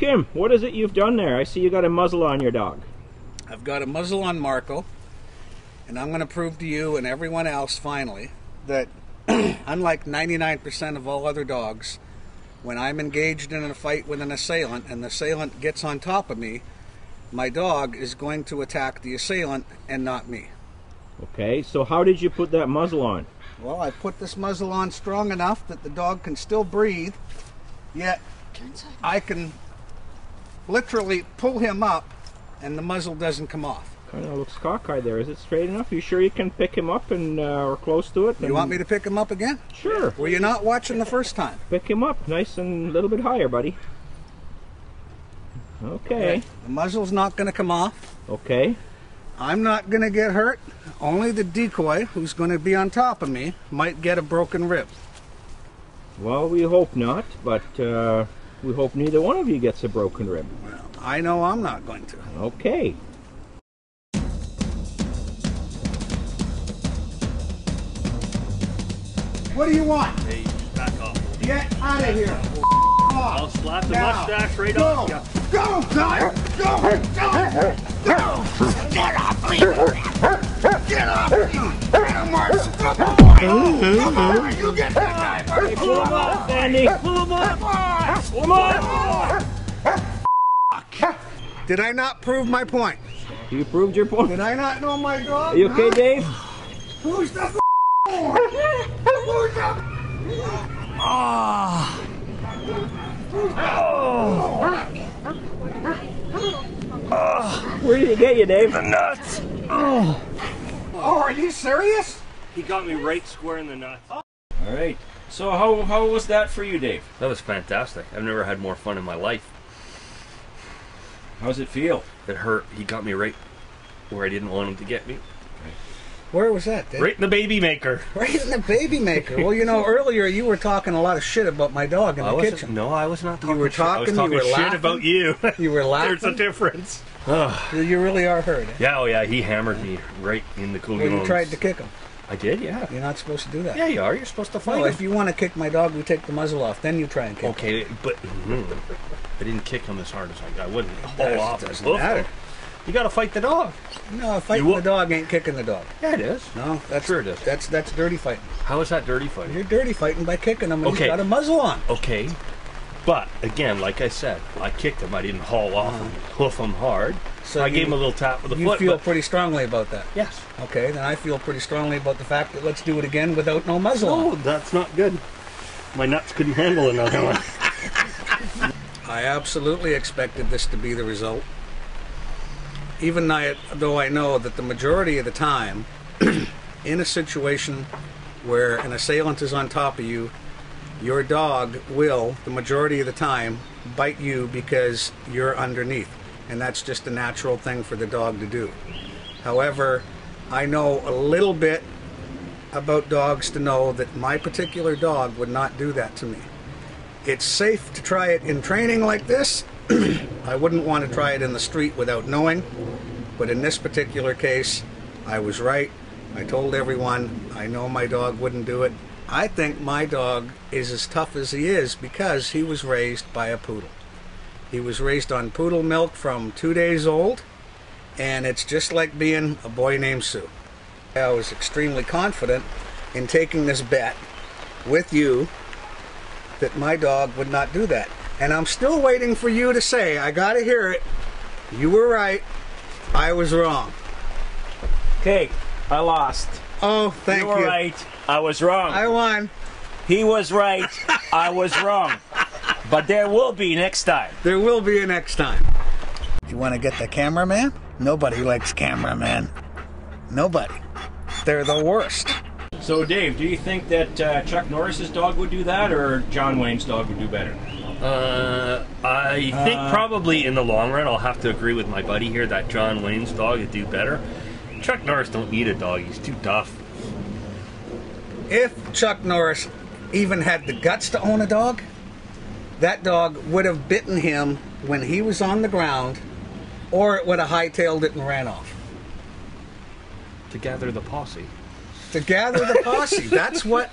Jim, what is it you've done there? I see you got a muzzle on your dog. I've got a muzzle on Marko, and I'm going to prove to you and everyone else finally that unlike 99% of all other dogs, when I'm engaged in a fight with an assailant and the assailant gets on top of me, my dog is going to attack the assailant and not me. Okay, so how did you put that muzzle on? Well, I put this muzzle on strong enough that the dog can still breathe, yet I can literally pull him up and the muzzle doesn't come off. Kind of looks cockeyed there. Is it straight enough? You sure you can pick him up and or close to it? You want me to pick him up again? Sure. Were you not watching the first time? Pick him up nice and a little bit higher, buddy. Okay. The muzzle's not going to come off. Okay. I'm not going to get hurt. Only the decoy, who's going to be on top of me, might get a broken rib. Well, we hope not, but we hope neither one of you gets a broken rib. Well, I know I'm not going to. Okay. What do you want? Hey, back off. Get out of here. I'll slap the mustache right off you. Go! Go! Go! Go! Get off me! Get off me! Get him, Mark! Come on! You get that guy! Pull him up, Sandy! Pull him up! Pull him up! Did I not prove my point? You proved your point. Did I not know my dog? Are you okay, Dave? Who's the Who's the Where did he get you, Dave? The nuts! Oh, are you serious? He got me right square in the nuts. All right. So how was that for you, Dave? That was fantastic. I've never had more fun in my life. How's it feel? It hurt. He got me right where I didn't want him to get me. Where was that, Dave? Right in the baby maker. Right in the baby maker. Well, you know, earlier you were talking a lot of shit about my dog in the kitchen. No, I was not talking You were shit. I was talking, you talking were shit laughing. about you. You were laughing. There's a difference. You really are hurt. Eh? Yeah, oh yeah, he hammered me right in the cool. Well, you tried to kick him. I did, yeah. You're not supposed to do that. Yeah, you are. You're supposed to fight No, him. if you want to kick my dog, we take the muzzle off. Then you try and kick him. Okay, but I didn't kick him as hard as I wouldn't. That doesn't matter. You got to fight the dog. No, fighting the dog ain't kicking the dog. Yeah, it is. No, that's Sure it is. That's dirty fighting. How is that dirty fighting? You're dirty fighting by kicking him, and Okay. he's got a muzzle on. Okay, but again, like I said, I kicked him. I didn't haul off and hoof him hard. So I gave him a little tap with the You foot. feel but pretty strongly about that. yes. Okay, then I feel pretty strongly about the fact that let's do it again without no muzzle on. Oh, that's not good. My nuts couldn't handle another one. I absolutely expected this to be the result. Even though I know that the majority of the time, in a situation where an assailant is on top of you, your dog will, the majority of the time, bite you because you're underneath. And that's just a natural thing for the dog to do. However, I know a little bit about dogs to know that my particular dog would not do that to me. It's safe to try it in training like this. I wouldn't want to try it in the street without knowing, but in this particular case, I was right. I told everyone I know my dog wouldn't do it. I think my dog is as tough as he is because he was raised by a poodle. He was raised on poodle milk from 2 days old, and it's just like being a boy named Sue. I was extremely confident in taking this bet with you that my dog would not do that. And I'm still waiting for you to say, I gotta hear it, you were right, I was wrong. Okay, I lost. Oh, thank you. You were right, I was wrong. I won. He was right, I was wrong. But there will be next time. There will be a next time. Do you want to get the cameraman? Nobody likes cameraman. Nobody. They're the worst. So Dave, do you think that Chuck Norris's dog would do that, or John Wayne's dog would do better? I think probably in the long run, I'll have to agree with my buddy here that John Wayne's dog would do better. Chuck Norris don't need a dog, he's too tough. If Chuck Norris even had the guts to own a dog, that dog would have bitten him when he was on the ground, or it would have hightailed it and ran off. To gather the posse. To gather the posse. That's what...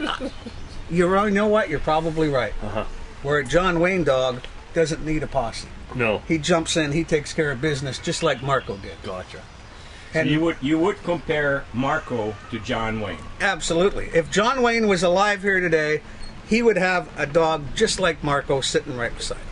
You know what? You're probably right. Uh-huh. Where a John Wayne dog doesn't need a posse. No. He jumps in, he takes care of business just like Marko did. Gotcha. And So you would compare Marko to John Wayne. absolutely. If John Wayne was alive here today, he would have a dog just like Marko sitting right beside him.